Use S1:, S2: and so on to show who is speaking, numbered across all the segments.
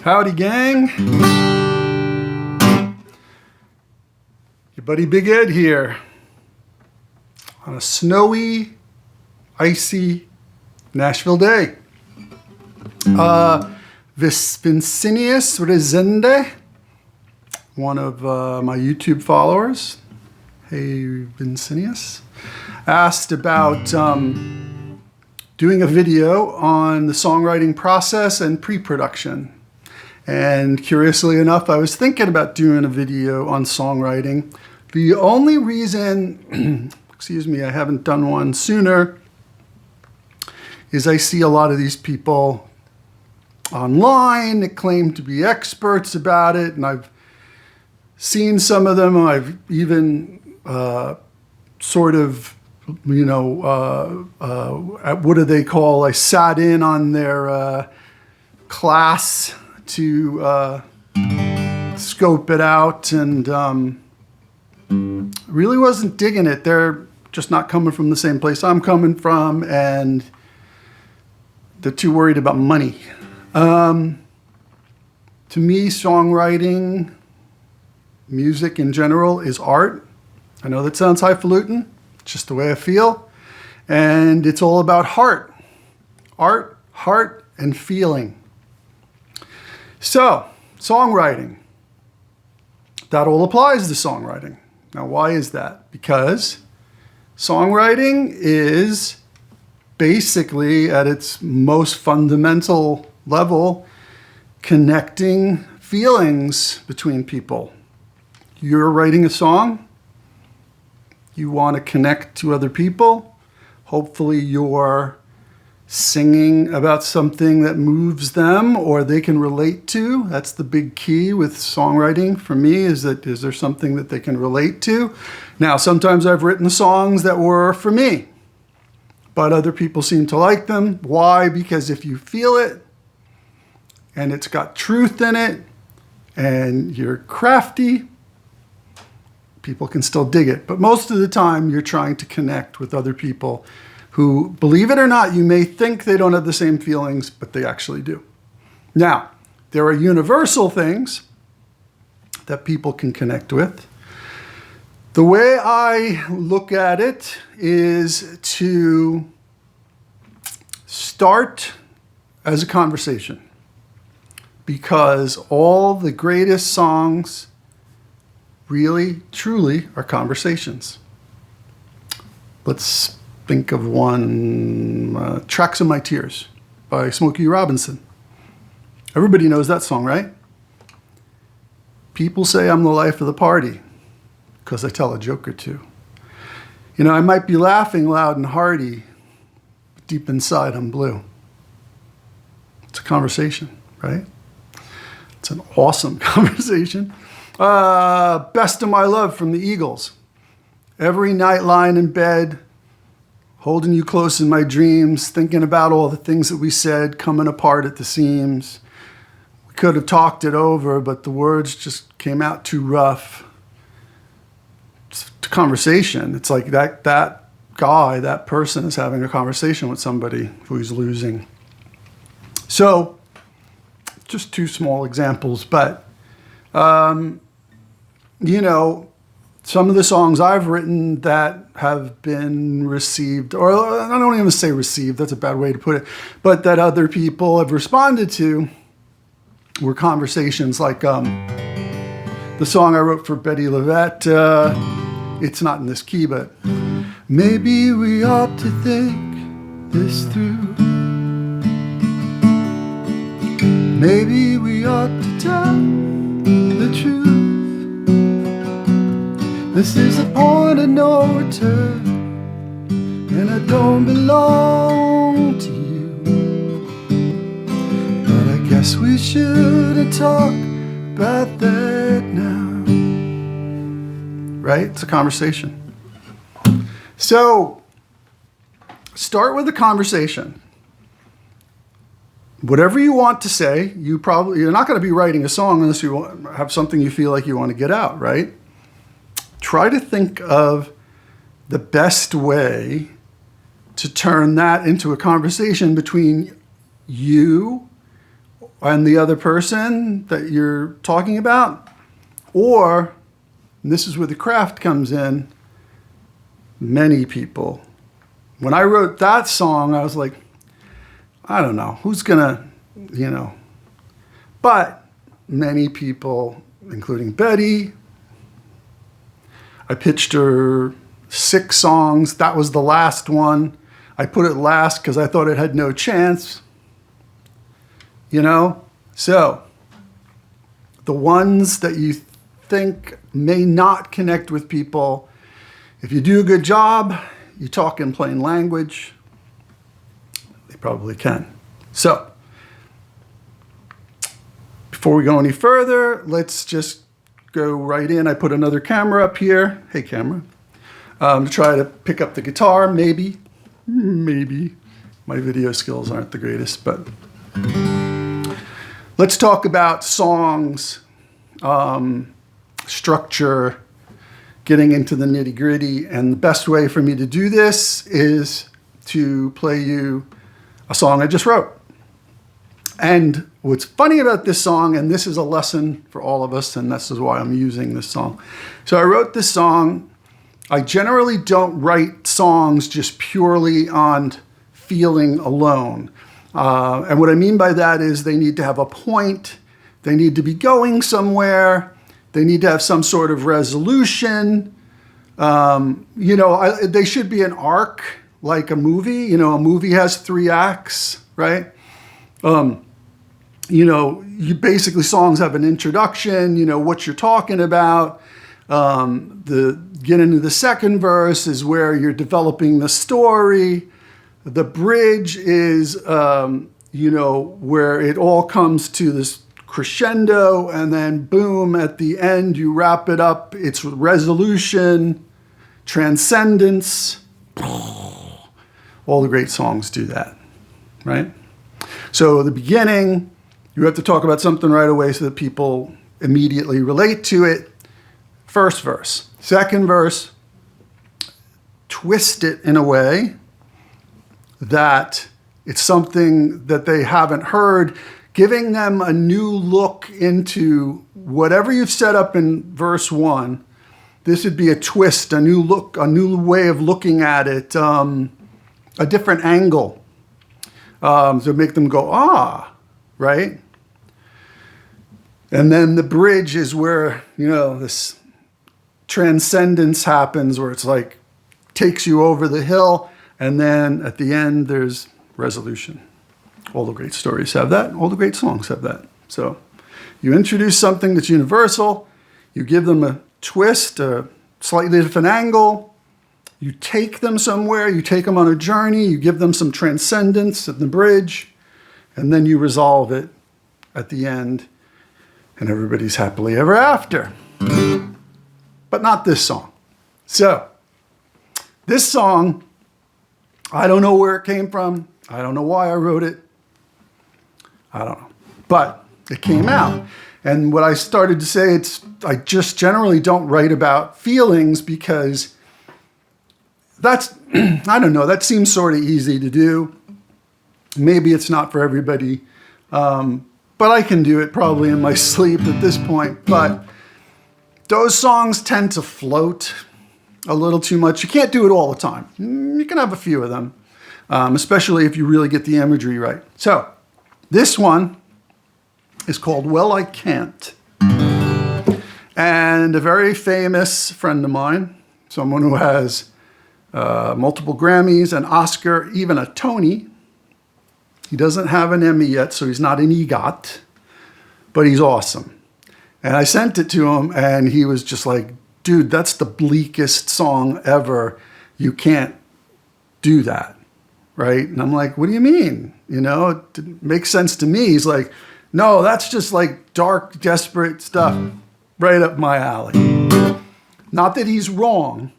S1: Howdy, gang. Your buddy Big Ed here on a snowy, icy Nashville day. Vincinius Resende, one of my YouTube followers, hey Vincinius, asked about doing a video on the songwriting process and pre-production. And curiously enough, I was thinking about doing a video on songwriting. The only reason, I haven't done one sooner is I see a lot of these people online that claim to be experts about it, and I've seen some of them. I've even what do they call? I sat in on their class to scope it out, and really wasn't digging it. They're just not coming from the same place I'm coming from, and they're too worried about money. To me, songwriting, music in general, is art. I know that sounds highfalutin. It's just the way I feel. And it's all about heart. Art, heart, and feeling. So, songwriting. That all applies to songwriting. Now, why is that? Because songwriting is basically, at its most fundamental level, connecting feelings between people. You're writing a song. You want to connect to other people. Hopefully you're singing about something that moves them or they can relate to. That's the big key with songwriting for me, is there something that they can relate to? Now, sometimes I've written songs that were for me, but other people seem to like them. Why? Because if you feel it and it's got truth in it and you're crafty, people can still dig it. But most of the time, you're trying to connect with other people who, believe it or not, you may think they don't have the same feelings, but they actually do. Now, there are universal things that people can connect with. The way I look at it is to start as a conversation, because all the greatest songs really, truly are conversations. Let's think of one, Tracks of My Tears by Smokey Robinson. Everybody knows that song, right? People say I'm the life of the party because I tell a joke or two. You know, I might be laughing loud and hearty, but deep inside I'm blue. It's a conversation, right? It's an awesome conversation. Best of My Love from the Eagles. Every night lying in bed, holding you close in my dreams, thinking about all the things that we said, coming apart at the seams. We could have talked it over, but the words just came out too rough. It's a conversation. It's like that guy, that person is having a conversation with somebody who he's losing. So, just two small examples, but some of the songs I've written that have been received, or I don't even say received, that's a bad way to put it, but that other people have responded to were conversations like the song I wrote for Betty Levette. It's not in this key, but maybe we ought to think this through. Maybe we ought to tell the truth. This is a point of no return, and I don't belong to you. But I guess we shouldn't talk about that now. Right? It's a conversation. So, start with a conversation. Whatever you want to say, you're not going to be writing a song unless you have something you feel like you want to get out, right? Try to think of the best way to turn that into a conversation between you and the other person that you're talking about, or, and this is where the craft comes in, many people. When I wrote that song, I was like, I don't know, who's gonna, but many people, including Betty. I pitched her 6 songs. That was the last one. I put it last because I thought it had no chance. So the ones that you think may not connect with people, if you do a good job, you talk in plain language, they probably can. So before we go any further, let's just go right in. I put another camera up here. Hey, camera. To try to pick up the guitar, maybe. My video skills aren't the greatest, but let's talk about songs, structure, getting into the nitty-gritty. And the best way for me to do this is to play you a song I just wrote. And what's funny about this song, and this is a lesson for all of us, and this is why I'm using this song. So I wrote this song. I generally don't write songs just purely on feeling alone. And what I mean by that is they need to have a point. They need to be going somewhere. They need to have some sort of resolution. They should be an arc, like a movie. A movie has 3 acts, right? You basically, songs have an introduction, what you're talking about. Get into the second verse is where you're developing the story. The bridge is, where it all comes to this crescendo, and then boom, at the end, you wrap it up. It's resolution, transcendence. All the great songs do that, right? So at the beginning, you have to talk about something right away so that people immediately relate to it. First verse. Second verse, twist it in a way that it's something that they haven't heard, giving them a new look into whatever you've set up in verse 1. This would be a twist, a new look, a new way of looking at it, a different angle. So make them go, right? And then the bridge is where, this transcendence happens, where it's like takes you over the hill, and then at the end there's resolution. All the great stories have that. All the great songs have that. So you introduce something that's universal, you give them a twist, a slightly different angle, you take them somewhere, you take them on a journey, you give them some transcendence at the bridge, and then you resolve it at the end, and everybody's happily ever after. But not this song. So, this song, I don't know where it came from. I don't know why I wrote it. I don't know. But it came out. And what I started to say, I just generally don't write about feelings because that's, I don't know, that seems sort of easy to do. Maybe it's not for everybody. But I can do it probably in my sleep at this point. But those songs tend to float a little too much. You can't do it all the time. You can have a few of them, especially if you really get the imagery right. So this one is called Well, I Can't. And a very famous friend of mine, someone who has multiple Grammys, an Oscar, even a Tony. He doesn't have an Emmy yet, so he's not an EGOT, but he's awesome. And I sent it to him, and he was just like, dude, that's the bleakest song ever. You can't do that, right? And I'm like, what do you mean? It didn't make sense to me. He's like, no, that's just like dark, desperate stuff right up my alley. Not that he's wrong.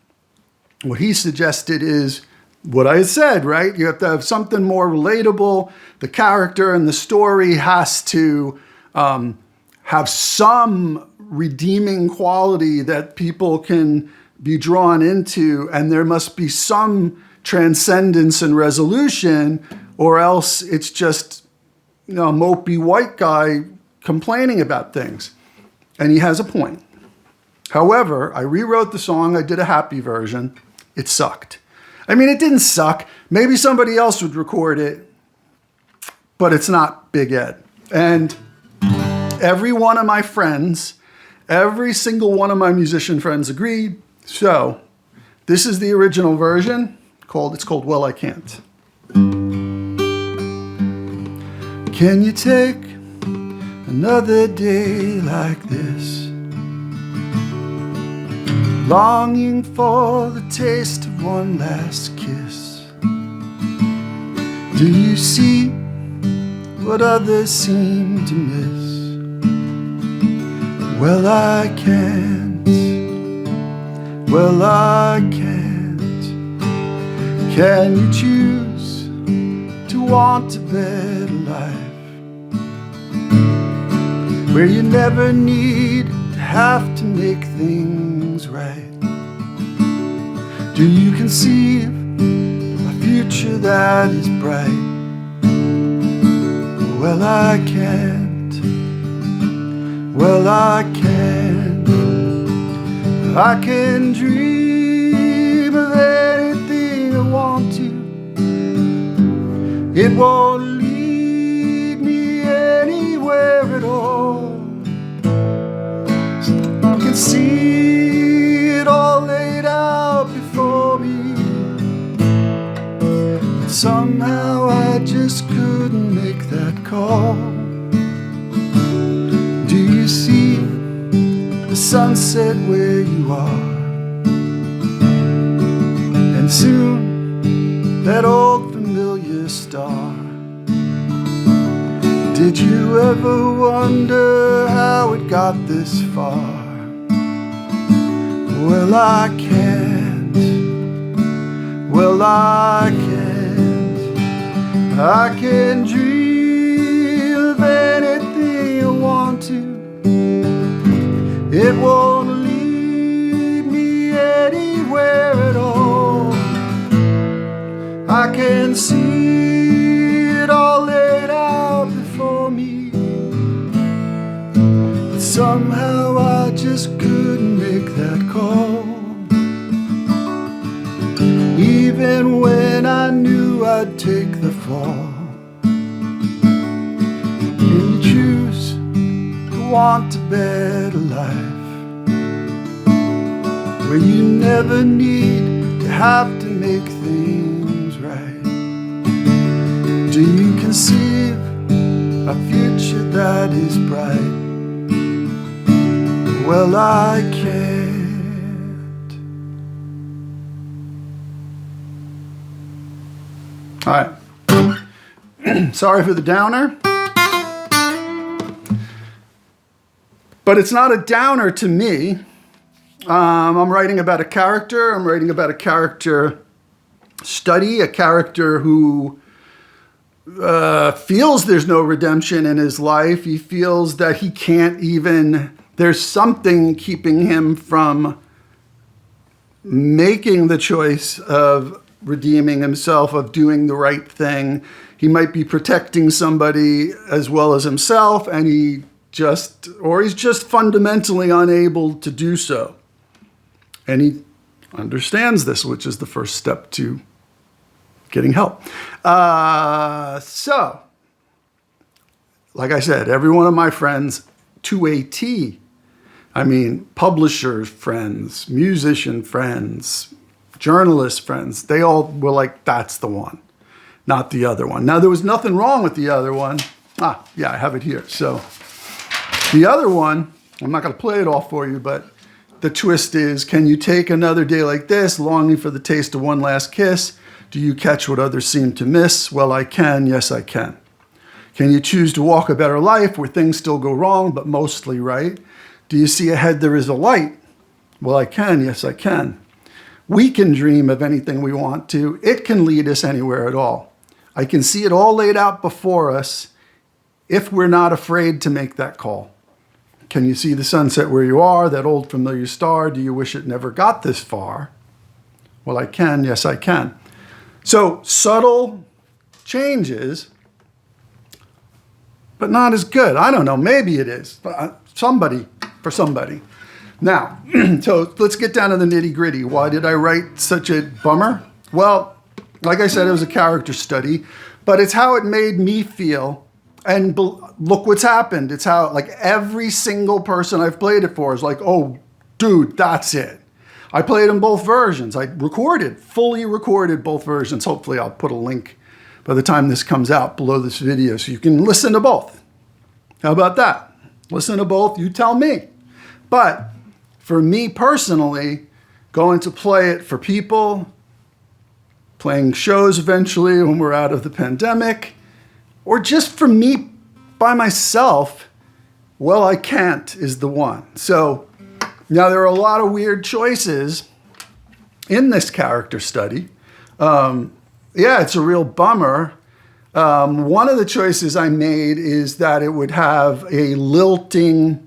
S1: What he suggested is what I said, right? You have to have something more relatable. The character and the story has to have some redeeming quality that people can be drawn into, and there must be some transcendence and resolution, or else it's just mopey white guy complaining about things. And he has a point. However, I rewrote the song. I did a happy version. It sucked. I mean, it didn't suck. Maybe somebody else would record it, but it's not Big Ed. And every one of my friends, every single one of my musician friends agreed. So this is the original version. It's called Well, I Can't. Can you take another day like this? Longing for the taste of one last kiss. Do you see what others seem to miss? Well, I can't. Well, I can't. Can you choose to want a better life where you never need to have to make things right? Do you conceive a future that is bright? Well, I can't. Well, I can't. I can dream of anything I want to. It won't lead me anywhere at all. I can see it all laid out before me, but somehow I just couldn't make that call. Do you see the sunset where you are? And soon that old familiar star. Did you ever wonder how it got this far? Well, I can't. Well, I can't. I can dream of anything I want to. It won't lead me anywhere at all. I can see it all laid out before me, but somehow I just couldn't make that call. Even when I knew I'd take the fall. Can you choose to want a better life where you never need to have to make things right? Do you conceive a future that is bright? Well, I can't. All right. Sorry for the downer. But it's not a downer to me. I'm writing about a character. I'm writing about a character study, a character who feels there's no redemption in his life. He feels that he can't even, there's something keeping him from making the choice of redeeming himself, of doing the right thing. He might be protecting somebody as well as himself, and he's just fundamentally unable to do so. And he understands this, which is the first step to getting help. So, like I said, every one of my friends, to a T, I mean, publisher friends, musician friends, journalist friends, they all were like, that's the one, not the other one. Now, there was nothing wrong with the other one. Yeah, I have it here. So the other one, I'm not going to play it all for you, but the twist is, can you take another day like this, longing for the taste of one last kiss? Do you catch what others seem to miss? Well, I can. Yes, I can. Can you choose to walk a better life where things still go wrong, but mostly right? Do you see ahead there is a light? Well, I can. Yes, I can. We can dream of anything we want to. It can lead us anywhere at all. I can see it all laid out before us if we're not afraid to make that call. Can you see the sunset where you are, that old familiar star? Do you wish it never got this far? Well, I can. Yes, I can. So subtle changes, but not as good. I don't know. Maybe it is. For somebody. Now, so let's get down to the nitty gritty. Why did I write such a bummer? Well, like I said, it was a character study, but it's how it made me feel. And look what's happened. It's how, like, every single person I've played it for is like, oh, dude, that's it. I played in both versions. I fully recorded both versions. Hopefully I'll put a link by the time this comes out below this video so you can listen to both. How about that? Listen to both, you tell me. But for me personally, going to play it for people, playing shows eventually when we're out of the pandemic, or just for me by myself, Well, I Can't is the one. So now there are a lot of weird choices in this character study. Yeah, it's a real bummer. One of the choices I made is that it would have a lilting,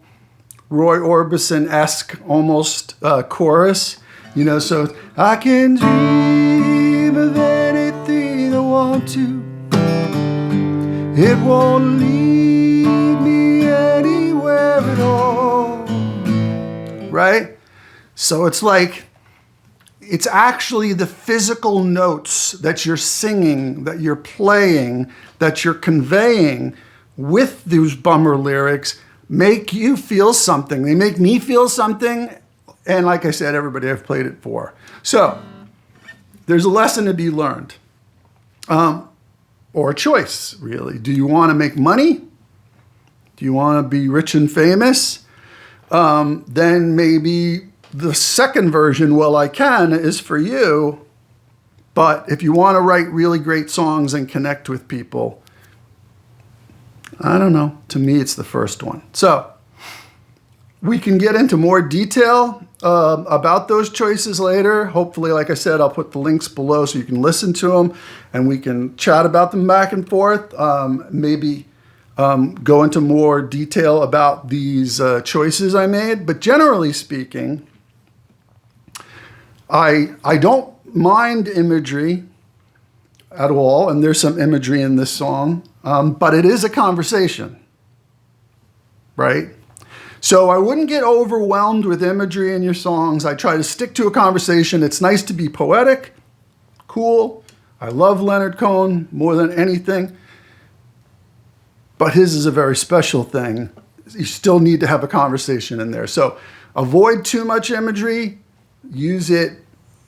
S1: Roy Orbison-esque almost chorus. You know, so I can dream of anything I want to. It won't lead me anywhere at all. Right? So it's like, it's actually the physical notes that you're singing, that you're playing, that you're conveying with those bummer lyrics make you feel something. They make me feel something. And like I said, everybody I've played it for. So there's a lesson to be learned. Or a choice, really. Do you want to make money? Do you want to be rich and famous? Then maybe the second version, Well, I Can, is for you. But if you want to write really great songs and connect with people, I don't know. To me, it's the first one. So we can get into more detail about those choices later. Hopefully, like I said, I'll put the links below so you can listen to them and we can chat about them back and forth. Maybe go into more detail about these choices I made. But generally speaking, I don't mind imagery at all, and there's some imagery in this song, but it is a conversation, right? So I wouldn't get overwhelmed with imagery in your songs. I try to stick to a conversation. It's nice to be poetic, cool. I love Leonard Cohen more than anything, but his is a very special thing. You still need to have a conversation in there. So avoid too much imagery. Use it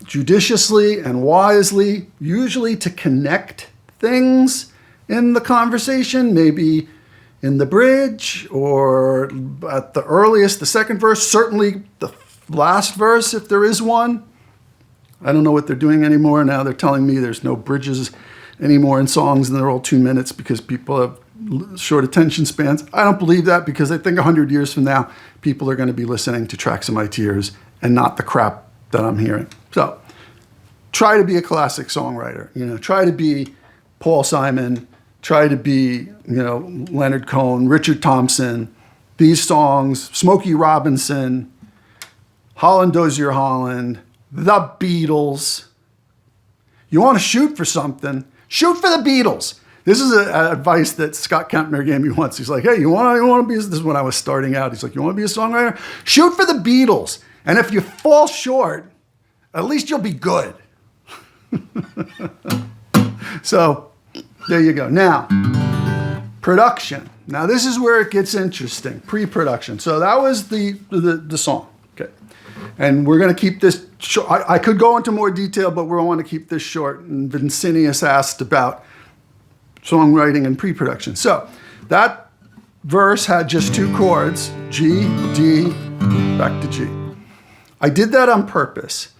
S1: judiciously and wisely, usually to connect things in the conversation, maybe in the bridge or at the earliest, the second verse, certainly the last verse if there is one. I don't know what they're doing anymore. Now they're telling me there's no bridges anymore in songs and they're all 2 minutes because people have short attention spans. I don't believe that because I think 100 years from now, people are going to be listening to Tracks of My Tears and not the crap that I'm hearing. So try to be a classic songwriter, try to be Paul Simon, try to be, Leonard Cohen, Richard Thompson, these songs, Smokey Robinson, Holland Dozier Holland, the Beatles. You want to shoot for something, shoot for the Beatles. This is advice that Scott Kempner gave me once. He's like, hey, you want to be, this is when I was starting out. He's like, you want to be a songwriter? Shoot for the Beatles. And if you fall short, at least you'll be good. So there you go. Now, production. Now this is where it gets interesting. Pre-production. So that was the song. Okay. And we're going to keep this short. I could go into more detail, but we want to keep this short. And Vincinius asked about songwriting and pre-production. So that verse had just 2 chords, G, D, back to G. I did that on purpose.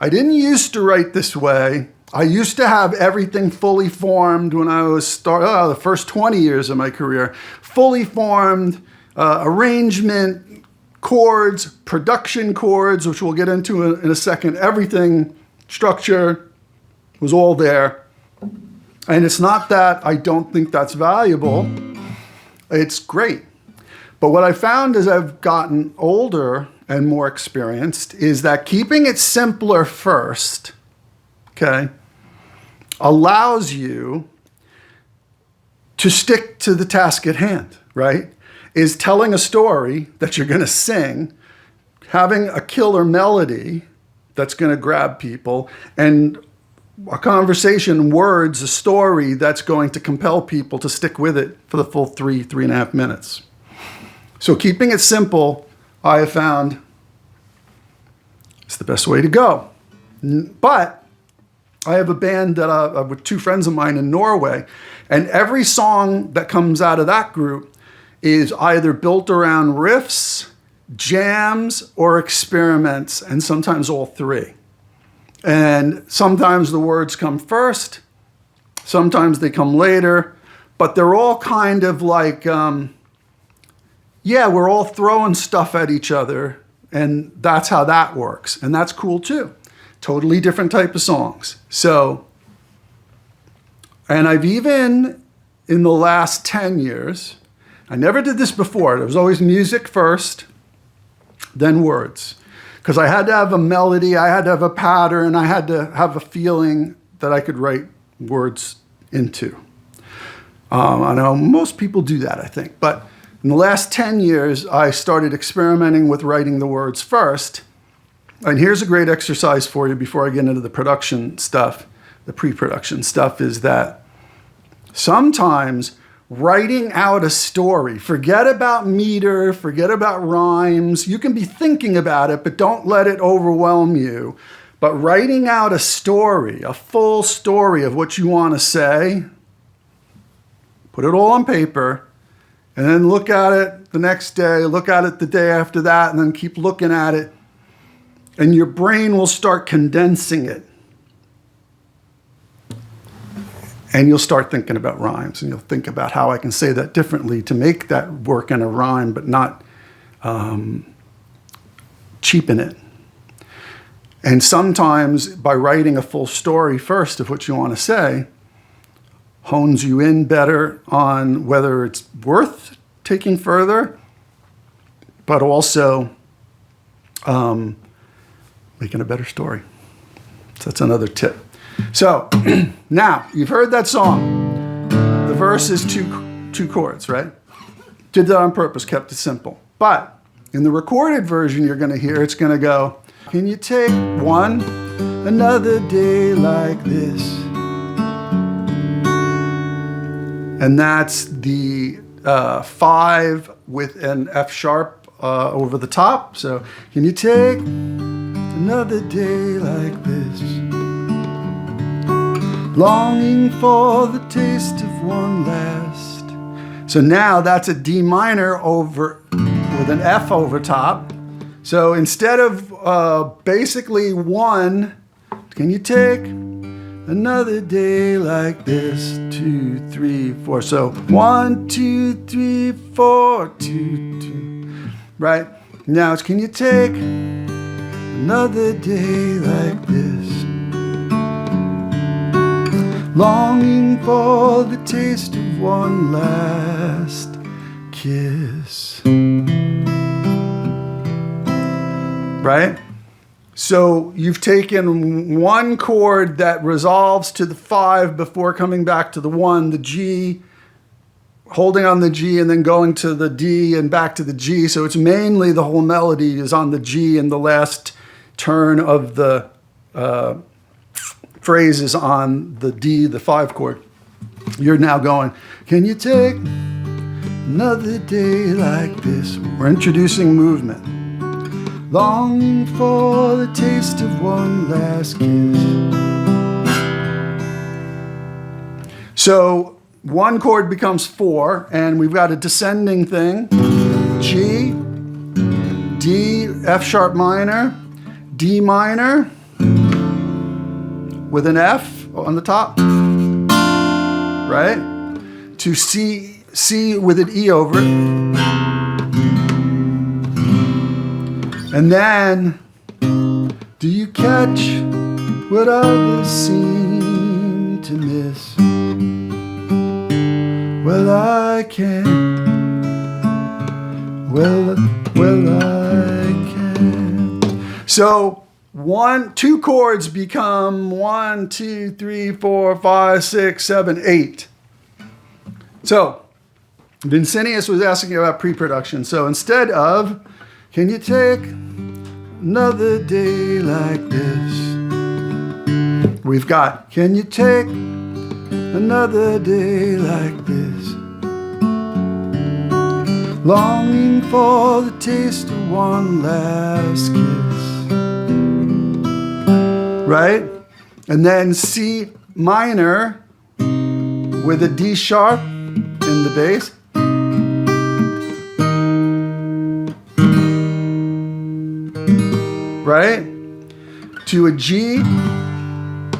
S1: I didn't used to write this way. I used to have everything fully formed when I was the first 20 years of my career. Fully formed, arrangement, chords, production chords, which we'll get into in a second. Everything, structure, was all there. And it's not that I don't think that's valuable. It's great. But what I found as I've gotten older and more experienced is that keeping it simpler first, okay, allows you to stick to the task at hand, right, is telling a story that you're going to sing, having a killer melody that's going to grab people, and a conversation, words, a story that's going to compel people to stick with it for the full 3.5 minutes. So keeping it simple, I have found, is the best way to go. But I have a band that with two friends of mine in Norway, and every song that comes out of that group is either built around riffs, jams, or experiments, and sometimes all three. And sometimes the words come first, sometimes they come later, but they're all kind of like, we're all throwing stuff at each other, and that's how that works. And that's cool too. Totally different type of songs. So, and I've even, in the last 10 years, I never did this before. There was always music first, then words. Because I had to have a melody, I had to have a pattern, I had to have a feeling that I could write words into. I know most people do that, I think. But in the last 10 years, I started experimenting with writing the words first. And here's a great exercise for you before I get into the production stuff, the pre-production stuff, is that sometimes writing out a story, forget about meter, forget about rhymes. You can be thinking about it, but don't let it overwhelm you. But writing out a story, a full story of what you want to say, put it all on paper, and then look at it the next day, look at it the day after that, and then keep looking at it. And your brain will start condensing it. And you'll start thinking about rhymes, and you'll think about how I can say that differently to make that work in a rhyme, but not cheapen it. And sometimes by writing a full story first of what you want to say, hones you in better on whether it's worth taking further, but also making a better story. So that's another tip. So now you've heard that song. The verse is two chords, right? Did that on purpose, kept it simple. But in the recorded version you're going to hear, it's going to go, can you take one another day like this? And that's the 5 with an F sharp over the top. So can you take another day like this? Longing for the taste of one last. So now that's a D minor over with an F over top. So instead of basically 1, can you take another day like this? 2, 3, 4. So 1, 2, 3, 4, 2, 2. Right? Now it's can you take another day like this? Longing for the taste of one last kiss. Right? So you've taken one chord that resolves to the 5 before coming back to the 1, the G, holding on the G and then going to the D and back to the G. So it's mainly the whole melody is on the G, and the last turn of the phrase is on the D, the 5 chord. You're now going, can you take another day like this? We're introducing movement. Longing for the taste of one last kiss. So one chord becomes 4, and we've got a descending thing. G, D, F sharp minor, D minor, with an F on the top, right? To C with an E over it. And then, do you catch what others seem to miss? Well, I can't. Well, I can't. So, 2 chords become 1, 2, 3, 4, 5, 6, 7, 8. So Vincentius was asking about pre-production. So instead of, can you take another day like this? We've got, can you take another day like this? Longing for the taste of one last kiss. Right? And then C minor with a D sharp in the bass. Right? To a G,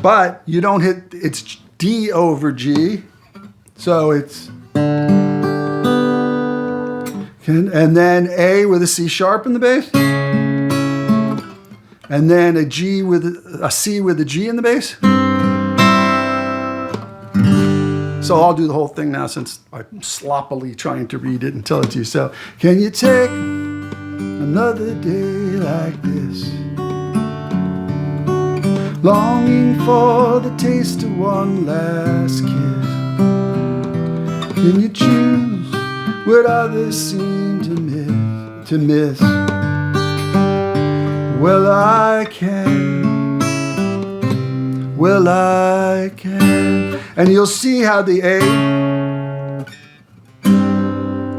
S1: but you don't hit, it's D over G. So it's, and then A with a C sharp in the bass. And then a G with a C with a G in the bass. So I'll do the whole thing now since I'm sloppily trying to read it and tell it to you. So, can you take another day like this? Longing for the taste of one last kiss. Can you choose what others seem to miss? Well, I can. Well, I can. And you'll see how the A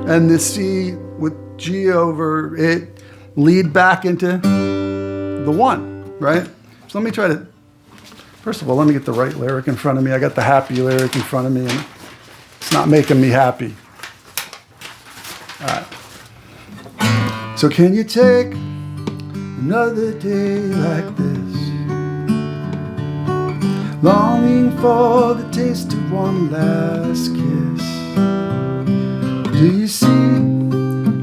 S1: and the C with G over it lead back into the one, right? So let me try to, first of all, let me get the right lyric in front of me. I got the happy lyric in front of me, and it's not making me happy. All right. So can you take another day like this? Longing for the taste of one last kiss. Do you see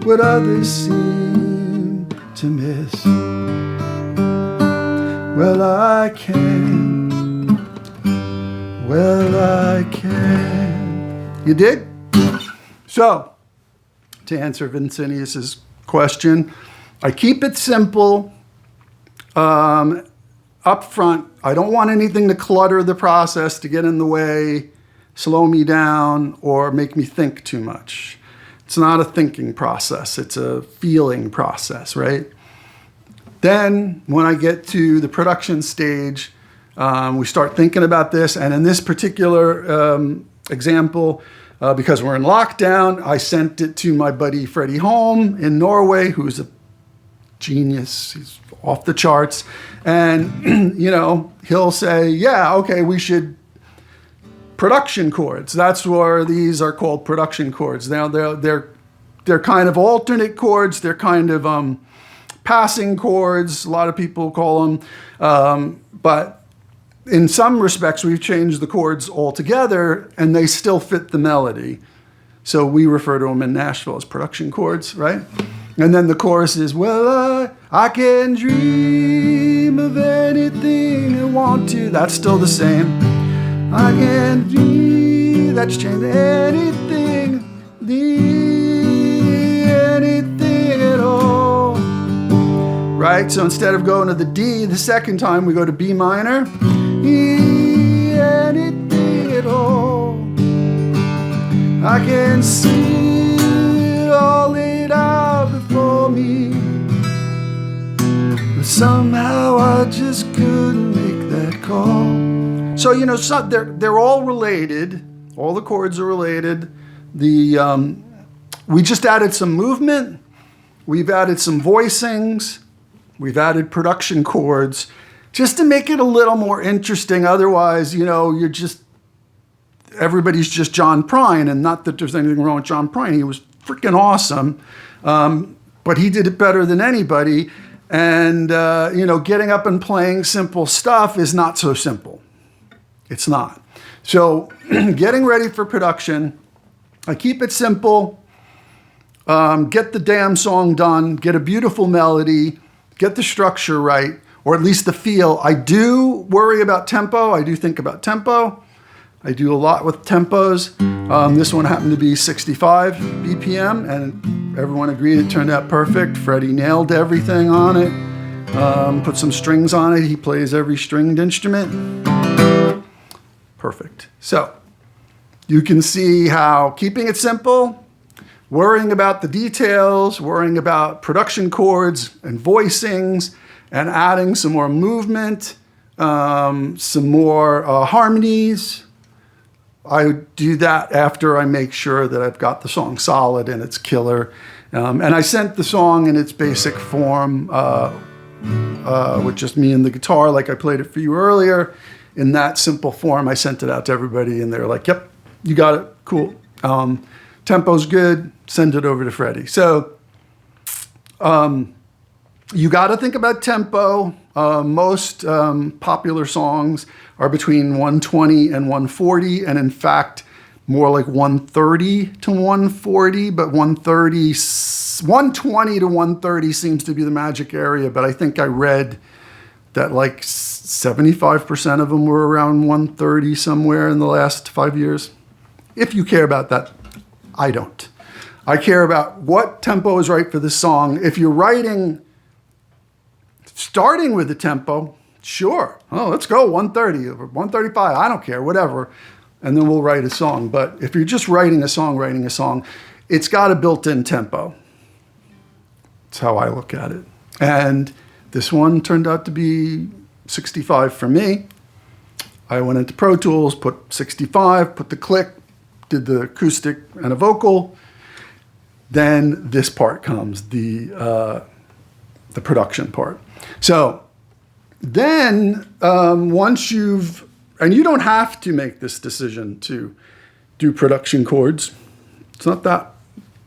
S1: what others seem to miss? Well, I can. Well, I can. You dig? So, to answer Vincentius's question, I keep it simple. Up front, I don't want anything to clutter the process, to get in the way, slow me down, or make me think too much. It's not a thinking process, it's a feeling process, right? Then, when I get to the production stage, we start thinking about this, and in this particular example, because we're in lockdown, I sent it to my buddy Freddie Holm in Norway, who's a genius. He's off the charts. And, you know, he'll say, yeah, okay, we should production chords. That's where these are called production chords. Now, they're kind of alternate chords. They're kind of passing chords. A lot of people call them. But in some respects, we've changed the chords altogether, and they still fit the melody. So we refer to them in Nashville as production chords, right? And then the chorus is, well, I can dream of anything I want to. That's still the same. I can dream, that's changed, anything at all. Right? So instead of going to the D the second time, we go to B minor. Anything at all. I can see it all laid out before me, but somehow I just couldn't make that call. So, you know, they're all related. All the chords are related. We just added some movement. We've added some voicings. We've added production chords just to make it a little more interesting. Otherwise, you know, everybody's just John Prine, and not that there's anything wrong with John Prine. He was freaking awesome, but he did it better than anybody. And, you know, getting up and playing simple stuff is not so simple. It's not. So getting ready for production, I keep it simple, get the damn song done, get a beautiful melody, get the structure right, or at least the feel. I do worry about tempo. I do think about tempo. I do a lot with tempos. This one happened to be 65 BPM, and everyone agreed it turned out perfect. Freddie nailed everything on it. Put some strings on it. He plays every stringed instrument. Perfect. So you can see how keeping it simple, worrying about the details, worrying about production chords and voicings, and adding some more movement, some more harmonies. I do that after I make sure that I've got the song solid and it's killer. And I sent the song in its basic form with just me and the guitar, like I played it for you earlier. In that simple form, I sent it out to everybody, and they're like, yep, you got it, cool. Tempo's good, send it over to Freddie. So you got to think about tempo. Most popular songs are between 120 and 140, and in fact, more like 130 to 140, but 120 to 130 seems to be the magic area, but I think I read that like 75% of them were around 130 somewhere in the last 5 years. If you care about that, I don't. I care about what tempo is right for this song. If you're writing, starting with the tempo, sure. Oh, let's go 130 or 135. I don't care, whatever. And then we'll write a song. But if you're just writing a song, it's got a built-in tempo. That's how I look at it. And this one turned out to be 65 for me. I went into Pro Tools, put 65, put the click, did the acoustic and a vocal. Then this part comes, the production part. So then once and you don't have to make this decision to do production chords. It's not that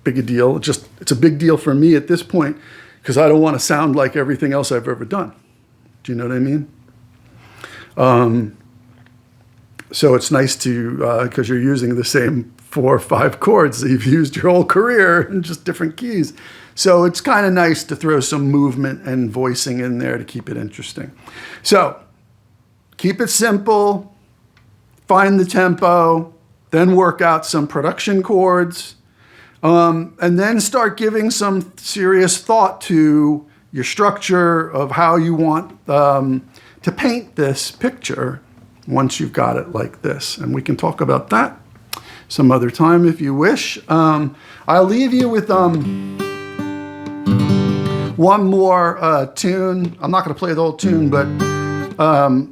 S1: big a deal. It's a big deal for me at this point because I don't want to sound like everything else I've ever done. Do you know what I mean? So it's nice to, because you're using the same 4 or 5 chords that you've used your whole career in just different keys. So it's kind of nice to throw some movement and voicing in there to keep it interesting. So keep it simple, find the tempo, then work out some production chords, and then start giving some serious thought to your structure of how you want to paint this picture once you've got it like this. And we can talk about that some other time if you wish. I'll leave you with one more tune. I'm not going to play the whole tune, but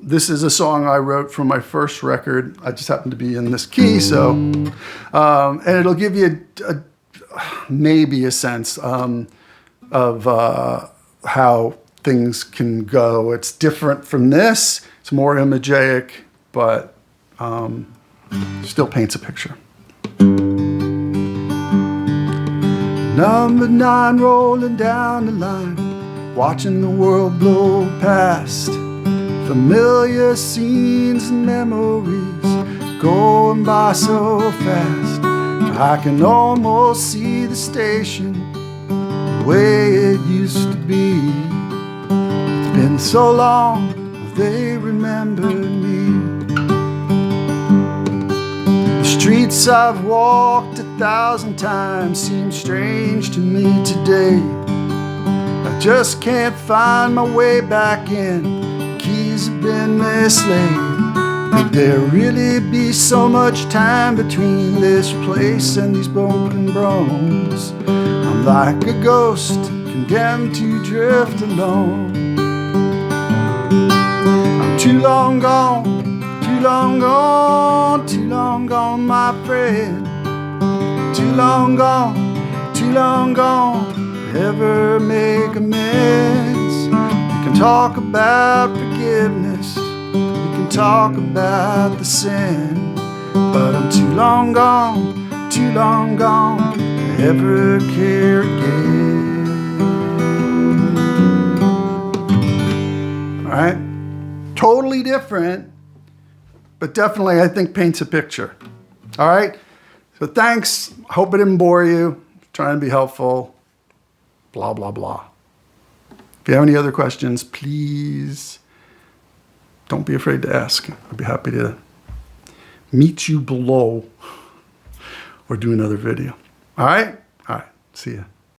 S1: this is a song I wrote from my first record. I just happened to be in this key, so and it'll give you maybe a sense of how things can go. It's different from this. It's more imagic, but still paints a picture. Number 9 rolling down the line, watching the world blow past. Familiar scenes and memories going by so fast. I can almost see the station the way it used to be. It's been so long, they remember me. The streets I've walked 1,000 times seem strange to me today. I just can't find my way back in. Keys have been mislaid. Could there really be so much time between this place and these broken bones? I'm like a ghost condemned to drift alone. I'm too long gone, too long gone, too long gone, my friend. Too long gone, too long gone to ever make amends. We can talk about forgiveness, we can talk about the sin, but I'm too long gone to ever care again. All right, totally different, but definitely I think paints a picture. All right, so thanks. Hope it didn't bore you. Trying to be helpful. Blah, blah, blah. If you have any other questions, please don't be afraid to ask. I'd be happy to meet you below or do another video. All right? All right. See ya.